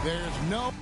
There's no...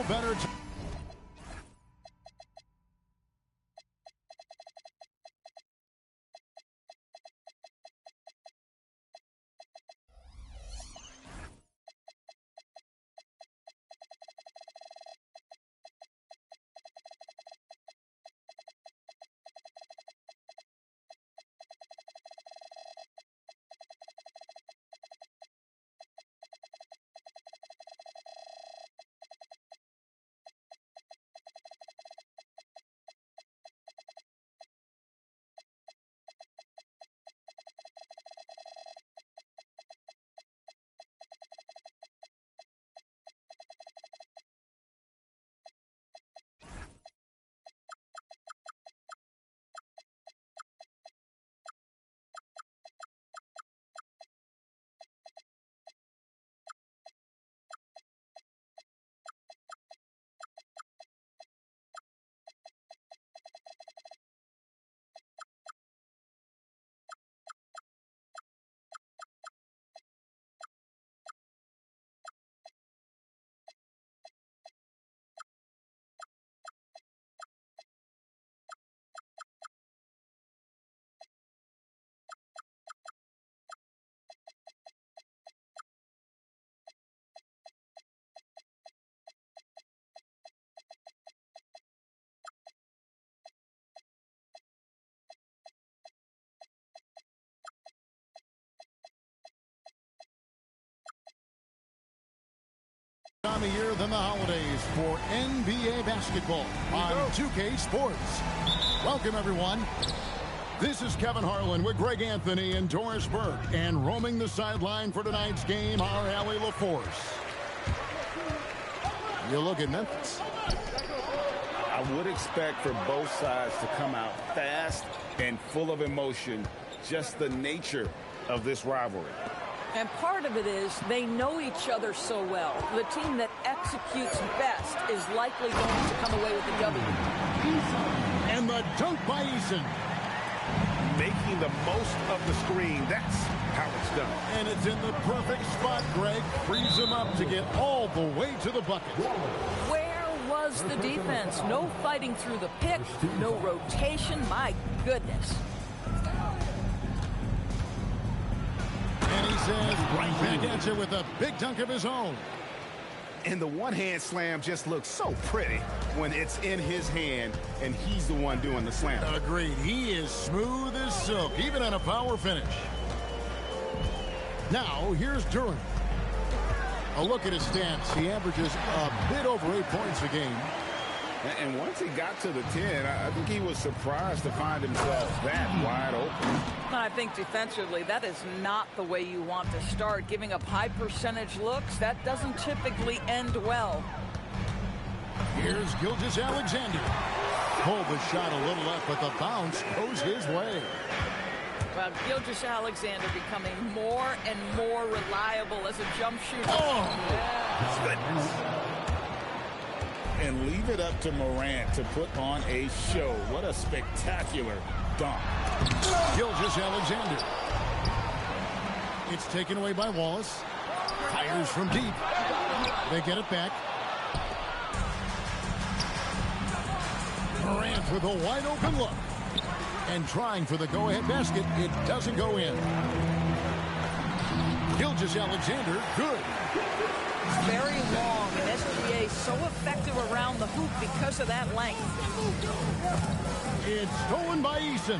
better... Time of year than the holidays for NBA basketball on 2K Sports. Welcome, everyone. This is Kevin Harlan with Greg Anthony and Doris Burke. And roaming the sideline for tonight's game, our Allie LaForce. You look at Memphis. I would expect for both sides to come out fast and full of emotion. Just the nature of this rivalry. And part of it is they know each other so well. The team that executes best is likely going to come away with the W. And the dunk by Eason. Making the most of the screen. That's how it's done. And it's in the perfect spot, Greg. Frees him up to get all the way to the bucket. Where was the defense? No fighting through the pick. No rotation. My goodness. And he says right back at you with a big dunk of his own. And the one-hand slam just looks so pretty when it's in his hand and he's the one doing the slam. Agreed. He is smooth as silk, even on a power finish. Now, here's Durant. A look at his stats. He averages a bit over 8 points a game. And once he got to the 10, I think he was surprised to find himself that wide open. I think defensively, that is not the way you want to start. Giving up high percentage looks, that doesn't typically end well. Here's Gilgeous-Alexander. Pulled the shot a little left, but the bounce goes his way. Well, Gilgeous-Alexander becoming more and more reliable as a jump shooter. Oh, yeah. Goodness. And leave it up to Morant to put on a show. What a spectacular dunk. Gilgeous-Alexander. It's taken away by Wallace. Fires from deep. They get it back. Morant with a wide open look. And trying for the go-ahead basket. It doesn't go in. Gilgeous-Alexander, good. Very long, and SGA so effective around the hoop because of that length. It's stolen by Eason.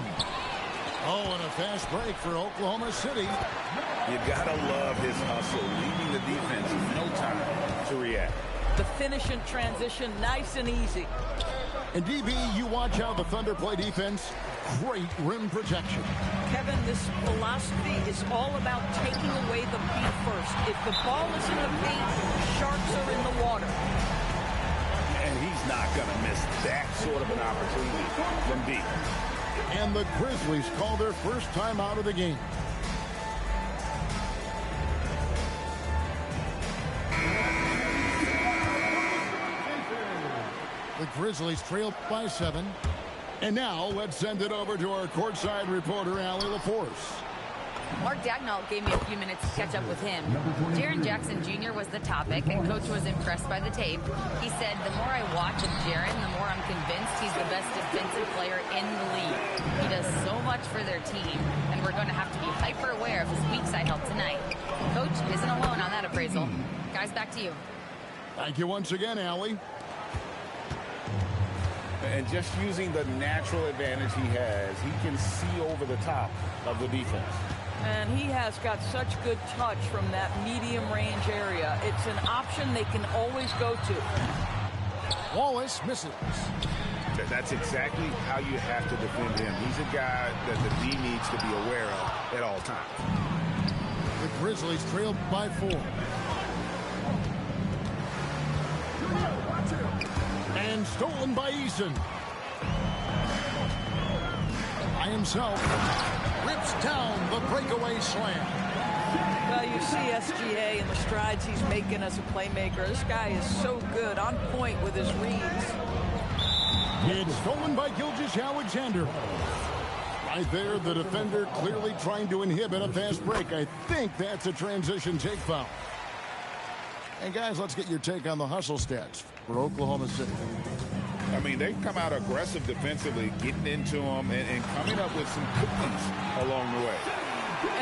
Oh, and a fast break for Oklahoma City. You gotta love his hustle, leaving the defense no time to react. The finish in transition, nice and easy. And DB, you watch how the Thunder play defense. Great rim protection. Kevin, this philosophy is all about taking away the beat first. If the ball is in the paint, Sharks are in the water. And he's not going to miss that sort of an opportunity from deep. And the Grizzlies call their first time out of the game. The Grizzlies trail by 7. And now let's send it over to our courtside reporter, Allie LaForce. Mark Dagnall gave me a few minutes to catch up with him. Jaren Jackson Jr. was the topic, and Coach was impressed by the tape. He said, the more I watch of Jaren, the more I'm convinced he's the best defensive player in the league. He does so much for their team, and we're going to have to be hyper aware of his weak side help tonight. Coach isn't alone on that appraisal. Guys, back to you. Thank you once again, Allie. And just using the natural advantage he has, he can see over the top of the defense. And he has got such good touch from that medium range area. It's an option they can always go to. Wallace misses. That's exactly how you have to defend him. He's a guy that the D needs to be aware of at all times. The Grizzlies trail by 4. And stolen by Eason. By himself. Rips down the breakaway slam. Well, you see SGA and the strides he's making as a playmaker. This guy is so good, on point with his reads. It's stolen by Gilgeous-Alexander. Right there, the defender clearly trying to inhibit a fast break. I think that's a transition take foul. And guys, let's get your take on the hustle stats for Oklahoma City. I mean, they come out aggressive defensively, getting into them and coming up with some cookies along the way.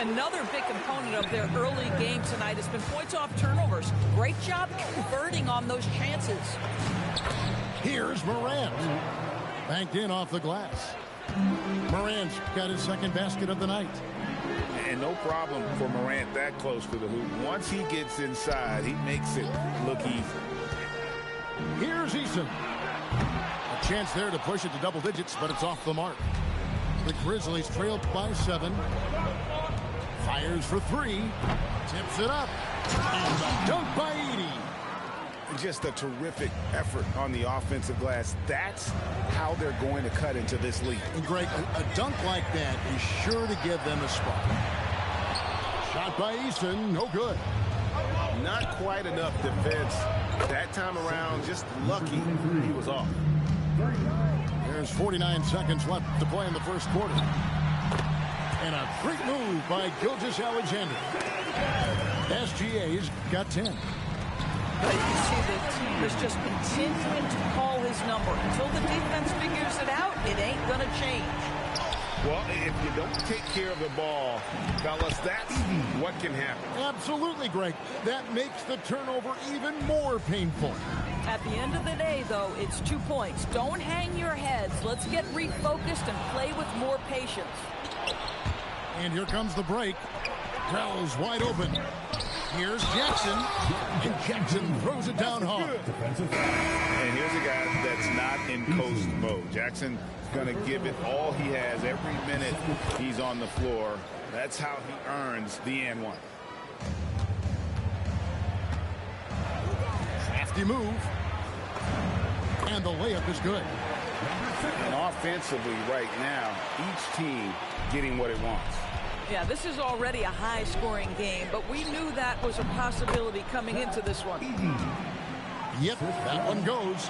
Another big component of their early game tonight has been points off turnovers. Great job converting on those chances. Here's Morant. Banked in off the glass. Morant's got his second basket of the night. And no problem for Morant that close to the hoop. Once he gets inside, he makes it look easy. Here's Eason. A chance there to push it to double digits, but it's off the mark. The Grizzlies trail by 7. Fires for 3. Tips it up. And the dunk by Edey. Just a terrific effort on the offensive glass. That's how they're going to cut into this league. And Greg, a dunk like that is sure to give them a spot. Shot by Eason, no good. Not quite enough defense that time around. Just lucky he was off. There's 49 seconds left to play in the first quarter. And a great move by Gilgeous-Alexander. SGA's got 10. But you can see the team is just continuing to call his number. Until the defense figures it out, it ain't going to change. Well, if you don't take care of the ball, fellas, that's what can happen. Absolutely, Greg. That makes the turnover even more painful. At the end of the day, though, it's 2 points. Don't hang your heads. Let's get refocused and play with more patience. And here comes the break. Crowell's wide open. Here's Jackson, and Jackson throws it down hard. And here's a guy that's not in coast mode. Jackson's going to give it all he has every minute he's on the floor. That's how he earns the and one. Crafty move. And the layup is good. And offensively right now, each team getting what it wants. Yeah, this is already a high-scoring game, but we knew that was a possibility coming into this one. Yep, that one goes.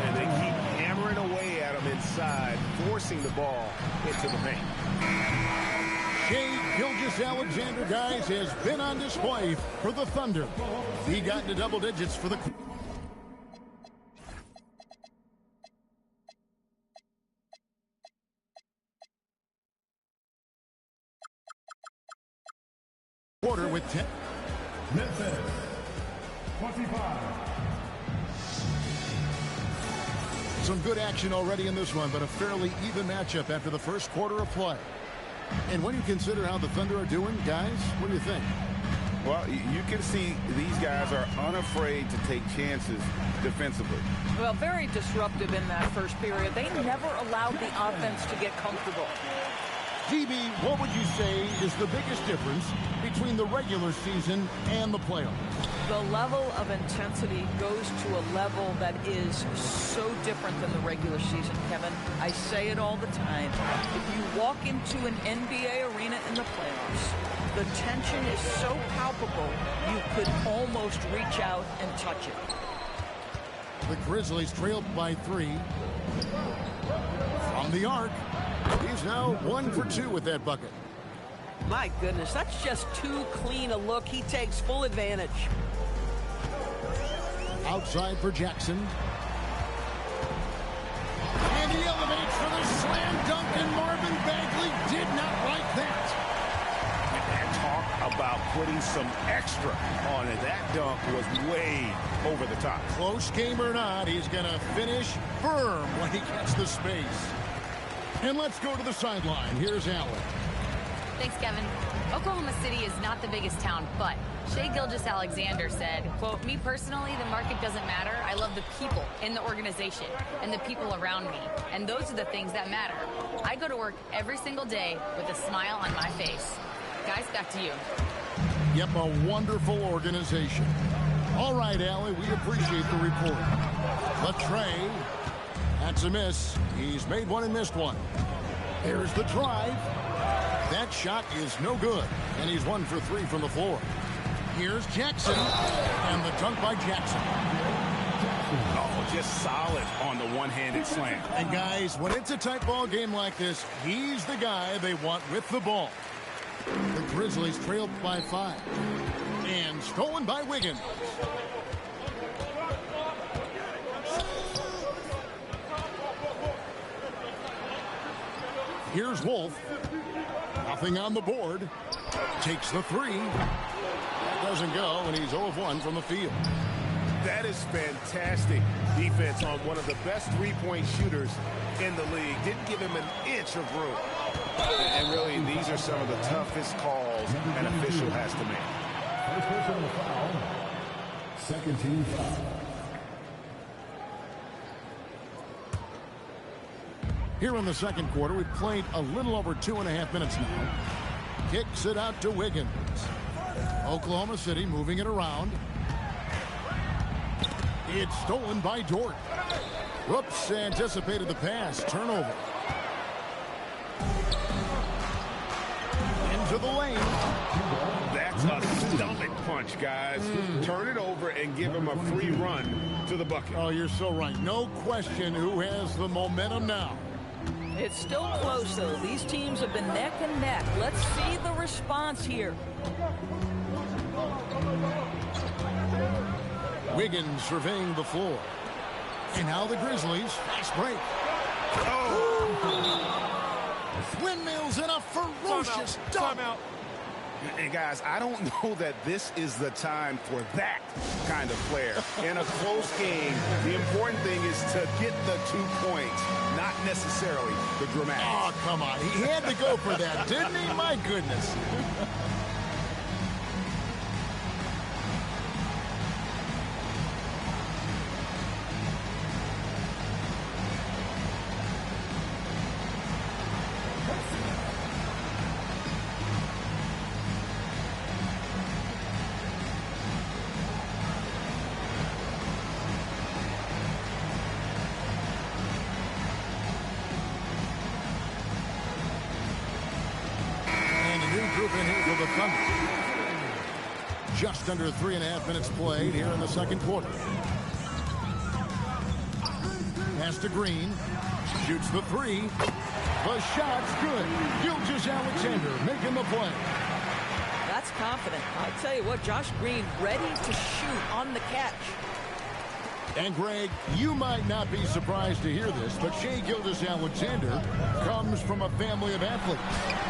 And they keep hammering away at him inside, forcing the ball into the paint. Shai Gilgeous-Alexander, guys, has been on display for the Thunder. He got into double digits for the quarter with 10. Memphis, 25. Some good action already in this one, but a fairly even matchup after the first quarter of play. And when you consider how the Thunder are doing, guys, what do you think? Well, you can see these guys are unafraid to take chances defensively. Well, very disruptive in that first period. They never allowed the offense to get comfortable. DB, what would you say is the biggest difference between the regular season and the playoffs? The level of intensity goes to a level that is so different than the regular season, Kevin. I say it all the time. If you walk into an NBA arena in the playoffs, the tension is so palpable, you could almost reach out and touch it. The Grizzlies trailed by 3. From the arc, he's now 1 for 2 with that bucket. My goodness, that's just too clean a look. He takes full advantage. Outside for Jackson. And he elevates for the slam dunk, and Marvin Bagley did not like that. And talk about putting some extra on it. That dunk was way over the top. Close game or not, he's going to finish firm when he gets the space. And let's go to the sideline. Here's Allen. Thanks, Kevin. Oklahoma City is not the biggest town, but Shai Gilgeous-Alexander said, quote, "Me personally, the market doesn't matter. I love the people in the organization and the people around me. And those are the things that matter. I go to work every single day with a smile on my face." Guys, back to you. Yep, a wonderful organization. All right, Allie, we appreciate the report. Latrey, that's a miss. He's made one and missed one. Here's the drive. That shot is no good, and he's 1 for 3 from the floor. Here's Jackson, and the dunk by Jackson. Oh, just solid on the one-handed slam. And guys, when it's a tight ball game like this, he's the guy they want with the ball. The Grizzlies trailed by 5. And stolen by Wiggins. Here's Wolf. Nothing on the board. Takes the 3. That doesn't go, and he's 0 of 1 from the field. That is fantastic defense on one of the best three-point shooters in the league. Didn't give him an inch of room. And really, these are some of the toughest calls an official has to make. First personal foul. Second team foul. Here in the second quarter, we've played a little over 2.5 minutes now. Kicks it out to Wiggins. Oklahoma City moving it around. It's stolen by Dort. Whoops, anticipated the pass. Turnover. Into the lane. That's a stomach punch, guys. Turn it over and give him a free run to the bucket. Oh, you're so right. No question who has the momentum now. It's still close, though. These teams have been neck and neck. Let's see the response here. Wiggins surveying the floor. And now the Grizzlies. Fast break. Oh! Windmills and a ferocious dunk. Timeout. And guys, I don't know that this is the time for that kind of flair. In a close game, the important thing is to get the 2 points, not necessarily the dramatics. Oh, come on. He had to go for that, didn't he? My goodness. for the Thunder. Just under 3.5 minutes played here in the second quarter. Pass to Green. Shoots the three. The shot's good. Gilgeous-Alexander making the play. That's confident. I tell you what, Josh Green ready to shoot on the catch. And Greg, you might not be surprised to hear this, but Shai Gilgeous-Alexander comes from a family of athletes.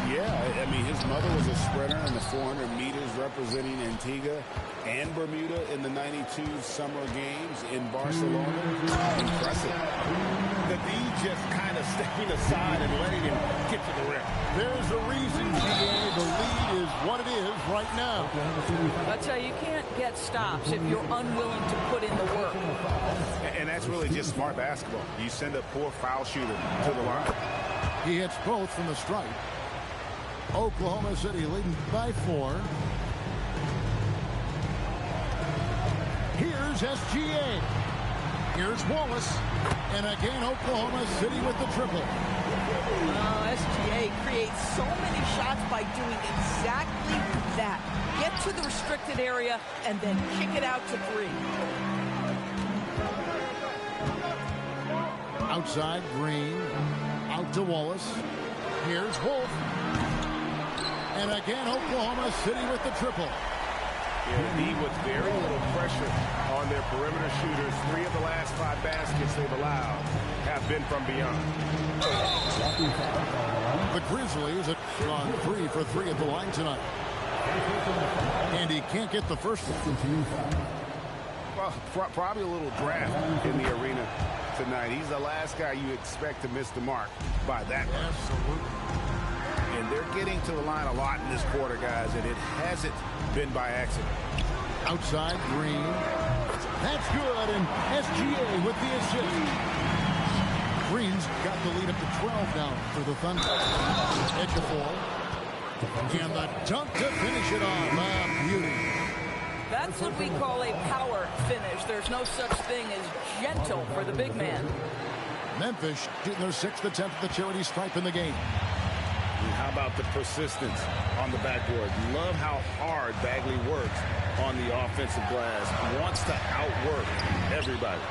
Yeah, I mean, his mother was a sprinter in the 400 meters representing Antigua and Bermuda in the 92 Summer Games in Barcelona. Impressive. The D just kind of stepping aside and letting him get to the rim. There's a reason, GA, the lead is what it is right now. I tell you, you can't get stops if you're unwilling to put in the work. And that's really just smart basketball. You send a poor foul shooter to the line. He hits both from the stripe. Oklahoma City leading by 4. Here's SGA. Here's Wallace. And again, Oklahoma City with the triple. SGA creates so many shots by doing exactly that. Get to the restricted area and then kick it out to 3. Outside, Green. Out to Wallace. Here's Wolf. And again, Oklahoma City with the triple. Yeah, D with very little pressure on their perimeter shooters. 3 of the last 5 baskets they've allowed have been from beyond. The Grizzlies have gone 3 for 3 at the line tonight. And he can't get the first one. Well, probably a little draft in the arena tonight. He's the last guy you expect to miss the mark by that much. Absolutely. And they're getting to the line a lot in this quarter, guys, and it hasn't been by accident. Outside, Green. That's good, and SGA with the assist. Green's got the lead up to 12 now for the Thunder. Ejiofor. And the dunk to finish it off. Ah, beauty. That's what we call a power finish. There's no such thing as gentle for the big man. Memphis shooting their 6th attempt at the charity stripe in the game. And how about the persistence on the backboard? Love how hard Bagley works on the offensive glass. Wants to outwork everybody.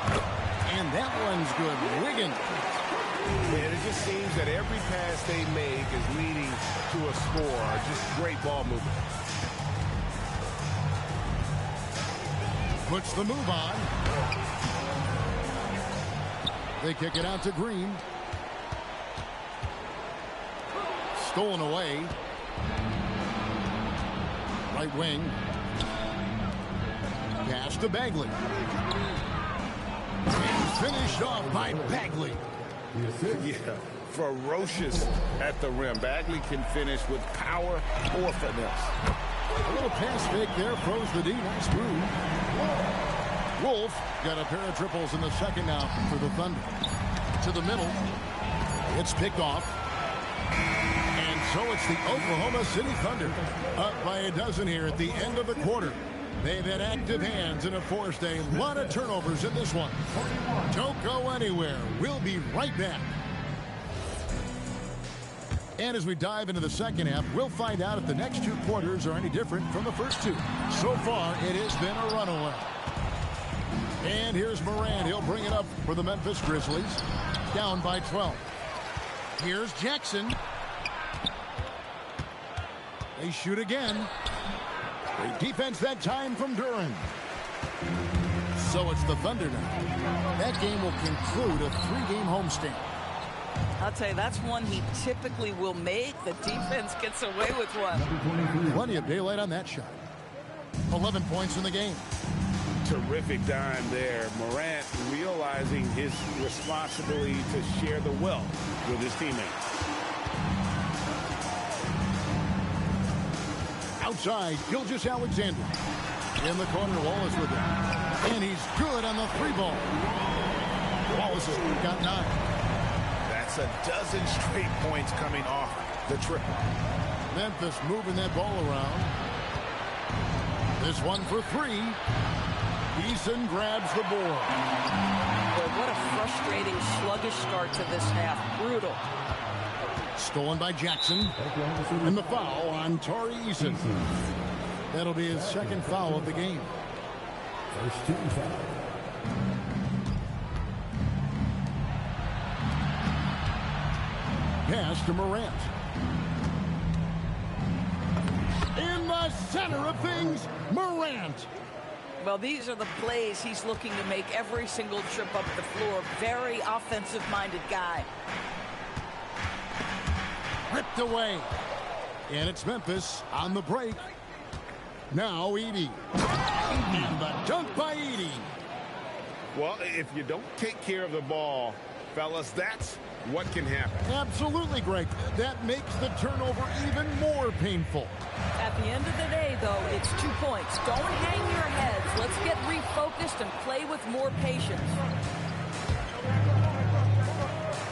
And that one's good. Wiggins. And it just seems that every pass they make is leading to a score. Just great ball movement. Puts the move on. They kick it out to Green. Stolen away. Right wing. Pass to Bagley. And finished off by Bagley. Yeah, ferocious at the rim. Bagley can finish with power or finesse. A little pass fake there, froze the D. Nice move. Wolf got a pair of triples in the second now for the Thunder. To the middle. It's picked off. And so it's the Oklahoma City Thunder up by a dozen here at the end of the quarter. They've had active hands and have forced a lot of turnovers in this one. Don't go anywhere. We'll be right back. And as we dive into the second half, we'll find out if the next 2 quarters are any different from the first 2. So far, it has been a runaway. And here's Morant. He'll bring it up for the Memphis Grizzlies. Down by 12. Here's Jackson. They shoot again. Great defense that time from Duran. So it's the Thunder now. That game will conclude a 3-game homestand. I'll tell you, that's one he typically will make. The defense gets away with one. Plenty of daylight on that shot. 11 points in the game. Terrific dime there. Morant realizing his responsibility to share the wealth with his teammates. Outside, Gilgeous-Alexander. In the corner, Wallace with it. And he's good on the 3-ball. Wallace has got 9. That's a dozen straight points coming off the triple. Memphis moving that ball around. This one for 3. Eason grabs the board. Boy, what a frustrating, sluggish start to this half. Brutal. Stolen by Jackson. And the foul on Tari Eason. That'll be his second foul of the game. First team foul. Pass to Morant. In the center of things, Morant. Well, these are the plays he's looking to make every single trip up the floor. Very offensive-minded guy. Ripped away. And it's Memphis on the break. Now Edey. And the dunk by Edey. Well, if you don't take care of the ball, fellas, that's what can happen. Absolutely, Greg. That makes the turnover even more painful. At the end of the day, though, it's 2 points. Don't hang your heads. Let's get refocused and play with more patience.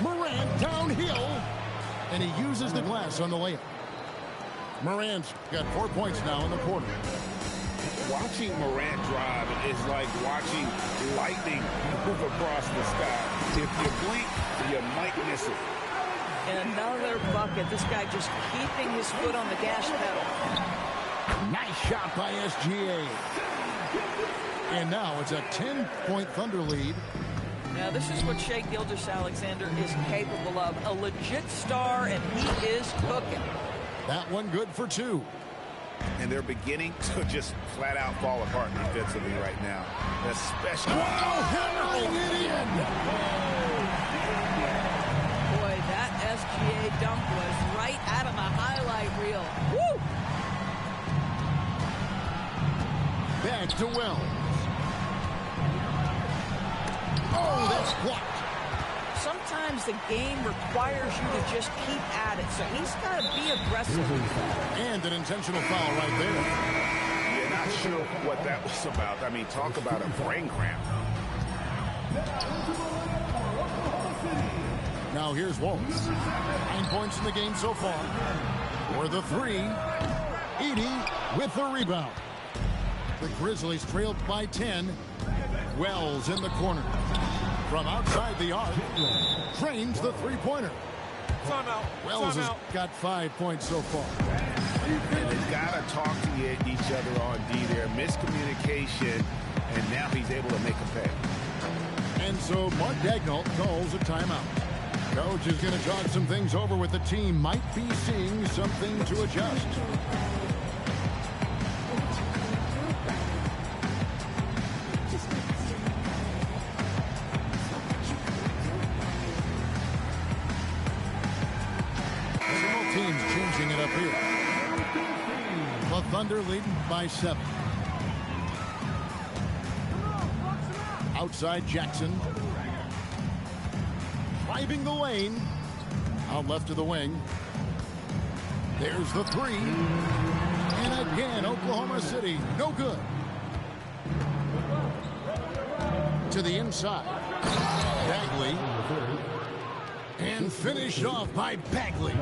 Morant downhill. And he uses the glass on the layup. Morant's got 4 points now in the quarter. Watching Morant drive is like watching lightning move across the sky. If you blink, you might miss it. And another bucket. This guy just keeping his foot on the gas pedal. Nice shot by SGA. And now it's a 10-point Thunder lead. Now, this is what Shai Gilgeous-Alexander is capable of. A legit star, and he is cooking. That one good for 2. And they're beginning to just flat out fall apart defensively right now. Especially. Hammering it in. Boy, that SGA dunk was right out of the highlight reel. Woo! Back to Wells. Oh, that's blocked. Sometimes the game requires you to just keep at it, so he's got to be aggressive. And an intentional foul right there. You're not sure what that was about. I mean, talk about a brain cramp. Now here's Waltz. 9 points in the game so far. For the 3, Edey with the rebound. The Grizzlies trailed by 10. Wells in the corner. From outside the arc, drains the three-pointer. Wells has got 5 points so far. And they've got to talk to each other on D there. Miscommunication, and now he's able to make a pay. And so Mark Daigneault calls a timeout. Coach is going to talk some things over with the team. Might be seeing something to adjust. It up here. The Thunder leading by 7. Outside Jackson. Driving the lane. Out left to the wing. There's the 3. And again, Oklahoma City. No good. To the inside. Bagley. And finished off by Bagley.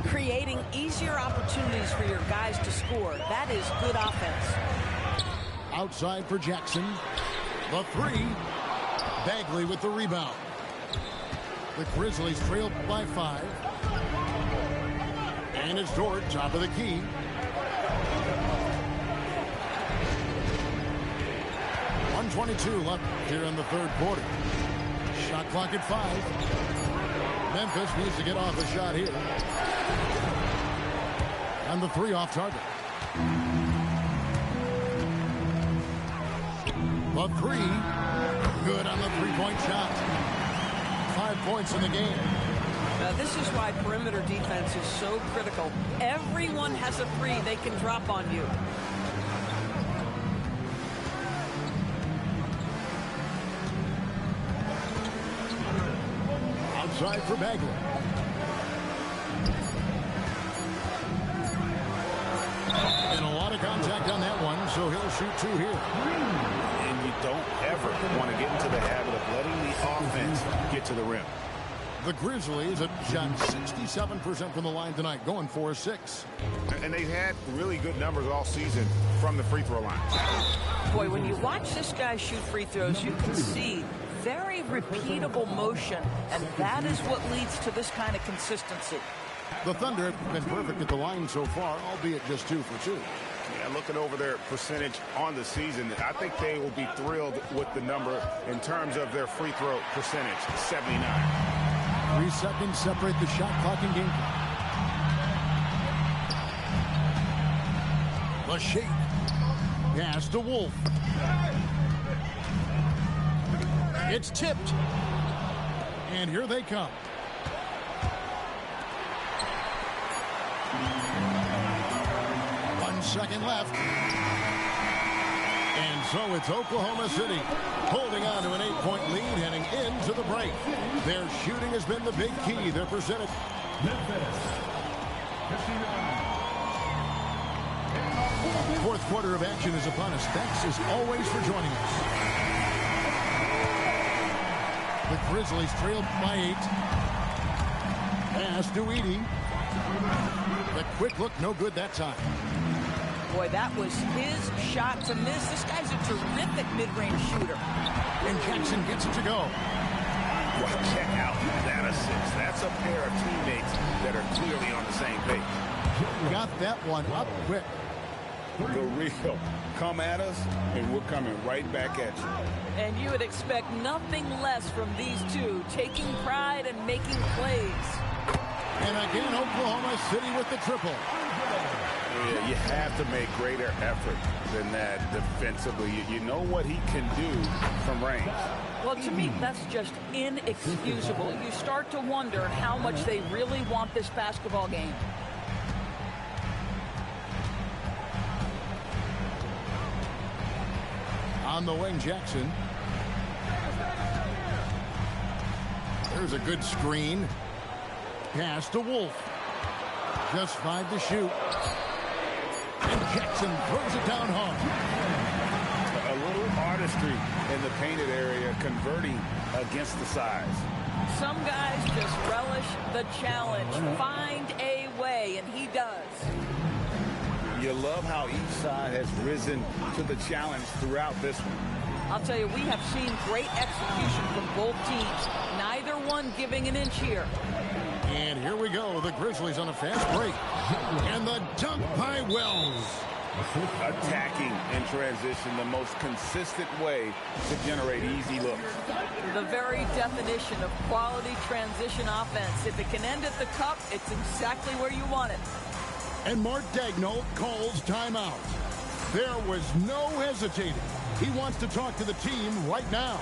Creating easier opportunities for your guys to score. That is good offense. Outside for Jackson. The 3. Bagley with the rebound. The Grizzlies trailed by 5. And it's Dort, top of the key. .122 left here in the third quarter. Shot clock at 5. Memphis needs to get off a shot here. And the 3 off target. The 3. Good on the three-point shot. 5 points in the game. Now, this is why perimeter defense is so critical. Everyone has a 3 they can drop on you. Outside for Bagley. And a lot of contact on that one, so he'll shoot 2 here. And you don't ever want to get into the habit of letting the offense get to the rim. The Grizzlies have shot 67% from the line tonight, going 4-6. And they've had really good numbers all season from the free throw line. Boy, when you watch this guy shoot free throws, you can see very repeatable motion, and that is what leads to this kind of consistency. The Thunder have been perfect at the line so far, albeit just 2 for 2. Yeah, looking over their percentage on the season, I think they will be thrilled with the number in terms of their free throw percentage, 79. 3 seconds separate the shot clock and game clock. The shake. Pass to Wolf. It's tipped. And here they come. Second left. And so it's Oklahoma City holding on to an 8-point lead heading into the break. Their shooting has been the big key. Their percentage. Memphis, 59. Fourth quarter of action is upon us. Thanks as always for joining us. The Grizzlies trailed by 8. Pass to Edey. The quick look, no good that time. Boy, that was his shot to miss. This guy's a terrific mid-range shooter. And Jackson gets it to go. Well, check out that assist. That's a pair of teammates that are clearly on the same page. Got that one up quick. The real come at us, and we're coming right back at you. And you would expect nothing less from these two, taking pride and making plays. And again, Oklahoma City with the triple. Yeah, you have to make greater effort than that defensively. You know what he can do from range. Well, to me, that's just inexcusable. You start to wonder how much they really want this basketball game. On the wing, Jackson. There's a good screen. Pass to Wolf. Just 5 to shoot. And Jackson throws it down hard. A little artistry in the painted area, converting against the size. Some guys just relish the challenge. Find a way, and he does. You love how each side has risen to the challenge throughout this one. I'll tell you, we have seen great execution from both teams. Neither one giving an inch here. And here we go. The Grizzlies on a fast break. And the dunk by Wells. Attacking in transition, the most consistent way to generate easy looks. The very definition of quality transition offense. If it can end at the cup, it's exactly where you want it. And Mark Daigneault calls timeout. There was no hesitating. He wants to talk to the team right now.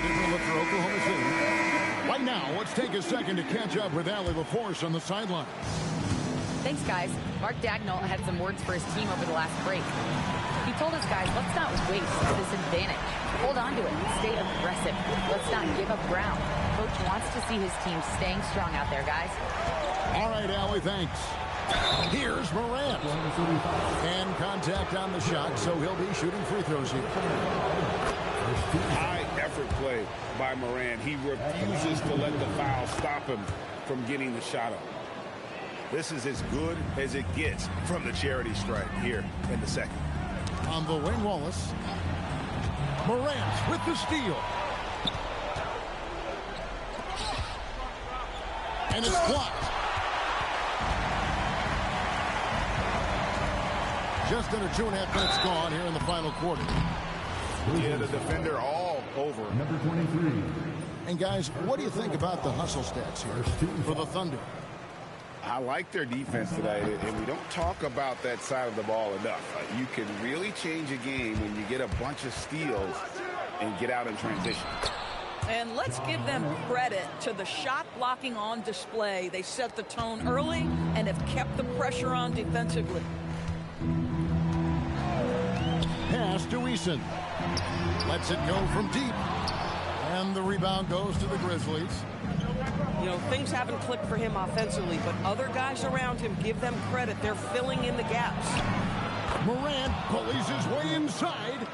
Different look for Oklahoma City. Right now, let's take a second to catch up with Allie LaForce on the sideline. Thanks, guys. Mark Daigneault had some words for his team over the last break. He told us, guys, let's not waste this advantage. Hold on to it. Stay aggressive. Let's not give up ground. Coach wants to see his team staying strong out there, guys. All right, Allie, thanks. Here's Morant. And contact on the shot, so he'll be shooting free throws here. High effort play by Morant. He refuses to let the foul stop him from getting the shot up. This is as good as it gets from the charity stripe here in the second. On the wing, Wallace. Morant with the steal. And it's blocked. Just under 2.5 minutes gone here in the final quarter. Yeah, the defender all over. Number 23. And guys, what do you think about the hustle stats here for the Thunder? I like their defense today, and we don't talk about that side of the ball enough. You can really change a game when you get a bunch of steals and get out in transition. And let's give them credit to the shot blocking on display. They set the tone early and have kept the pressure on defensively. Pass to Eason. Lets it go from deep. And the rebound goes to the Grizzlies. You know, things haven't clicked for him offensively, but other guys around him, give them credit. They're filling in the gaps. Morant bullies his way inside.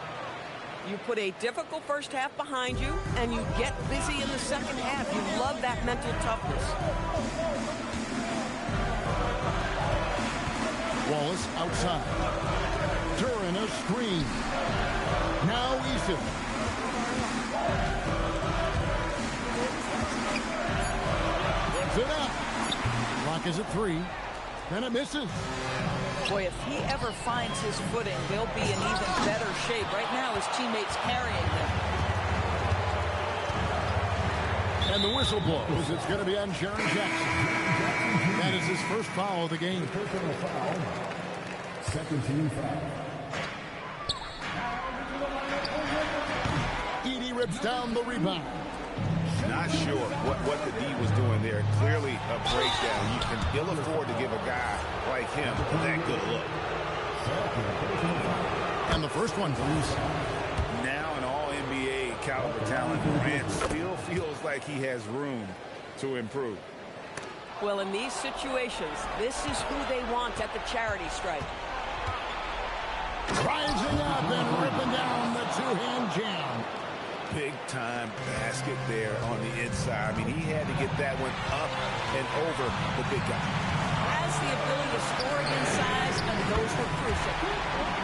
You put a difficult first half behind you, and you get busy in the second half. You love that mental toughness. Wallace outside. Duran a screen. Now Eason. Puts it up. Clock is at 3. And it misses. Boy, if he ever finds his footing, he'll be in even better shape. Right now, his teammates carrying him. And the whistle blows. It's going to be on Jaren Jackson. That is his first foul of the game. Personal foul. Second team foul. Edey rips down the rebound. Not sure what the D was doing there. Clearly a breakdown. You can ill afford to give a guy like him that good look. And the first one goes. Now an all-NBA caliber talent, Durant still feels like he has room to improve. Well, in these situations, this is who they want at the charity stripe. Rising up and ripping down the two-hand jam. Big-time basket there on the inside. I mean, he had to get that one up and over the big guy. Has the ability to score in size, and those were crucial.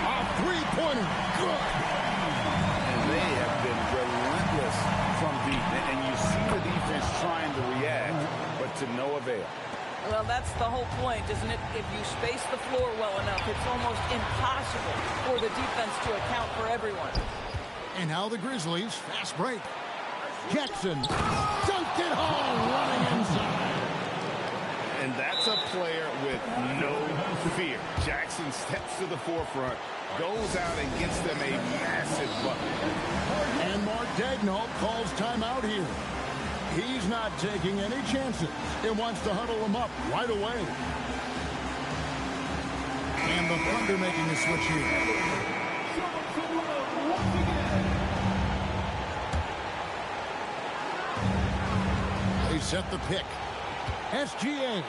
A three-pointer. Good. And they have been relentless from deep. And you see the defense trying to react, but to no avail. Well, that's the whole point, isn't it? If you space the floor well enough, it's almost impossible for the defense to account for everyone. And now the Grizzlies, fast break. Jackson dunked it home, running inside. And that's a player with no fear. Jackson steps to the forefront, goes out and gets them a massive bucket. And Mark Daigneault calls timeout here. He's not taking any chances. He wants to huddle them up right away. And the Thunder making a switch here. They set the pick. SGA.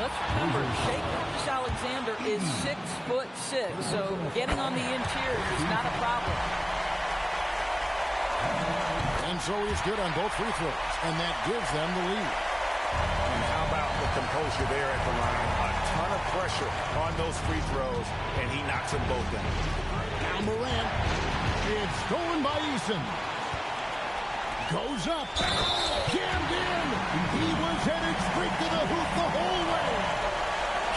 Let's remember, Shai Gilgeous-Alexander is 6'6", so getting on the interior is not a problem. And so he's good on both free throws, and that gives them the lead. And how about the composure there at the line? A ton of pressure on those free throws, and he knocks them both down. Now Morant. It's stolen by Eason. Goes up. Jammed in. He was headed straight to the hoop the whole way.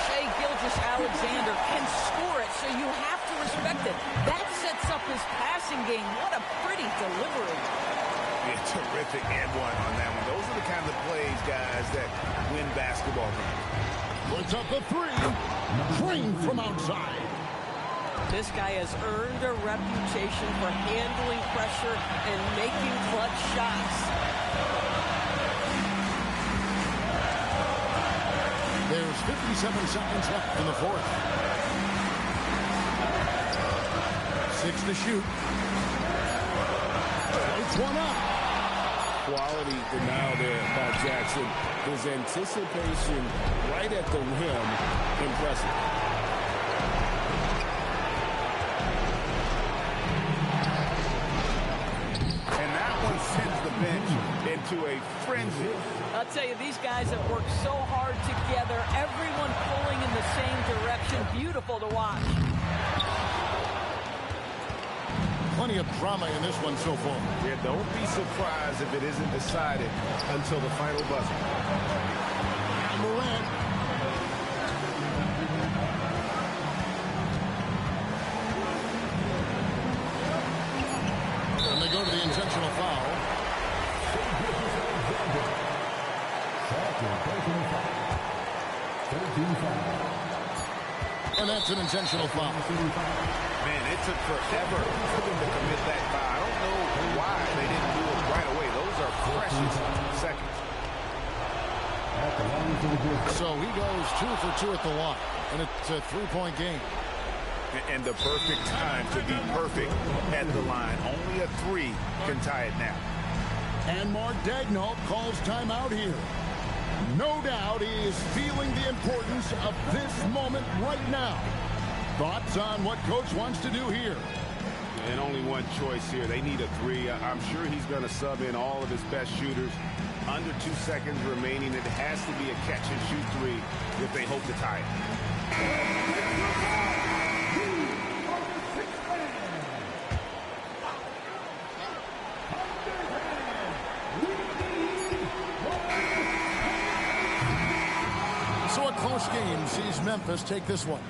Shai Gilgeous-Alexander can score it, so you have to respect it. That sets up his passing game. What a pretty delivery. Yeah, terrific and one on that one. Those are the kind of plays, guys, that win basketball games. Puts up the three. Drained from outside. This guy has earned a reputation for handling pressure and making clutch shots. There's 57 seconds left in the fourth. 6 to shoot. Floats one up. Quality denial there by Jackson. His anticipation right at the rim, impressive. And that one sends the bench into a frenzy. I'll tell you, these guys have worked so hard together, everyone pulling in the same direction. Beautiful to watch. Plenty of drama in this one so far. Yeah, don't be surprised if it isn't decided until the final buzzer. Morant. And they go to the intentional foul. And that's an intentional foul. Man, it took forever for them to commit that foul. I don't know why they didn't do it right away. Those are precious seconds. So he goes 2 for 2 at the line, and it's a three-point game. And the perfect time to be perfect at the line. Only a three can tie it now. And Mark Daigneault calls timeout here. No doubt he is feeling the importance of this moment right now. Thoughts on what Coach wants to do here? And only one choice here. They need a three. I'm sure he's going to sub in all of his best shooters. Under 2 seconds remaining. It has to be a catch-and-shoot three if they hope to tie it. So a close game sees Memphis take this one.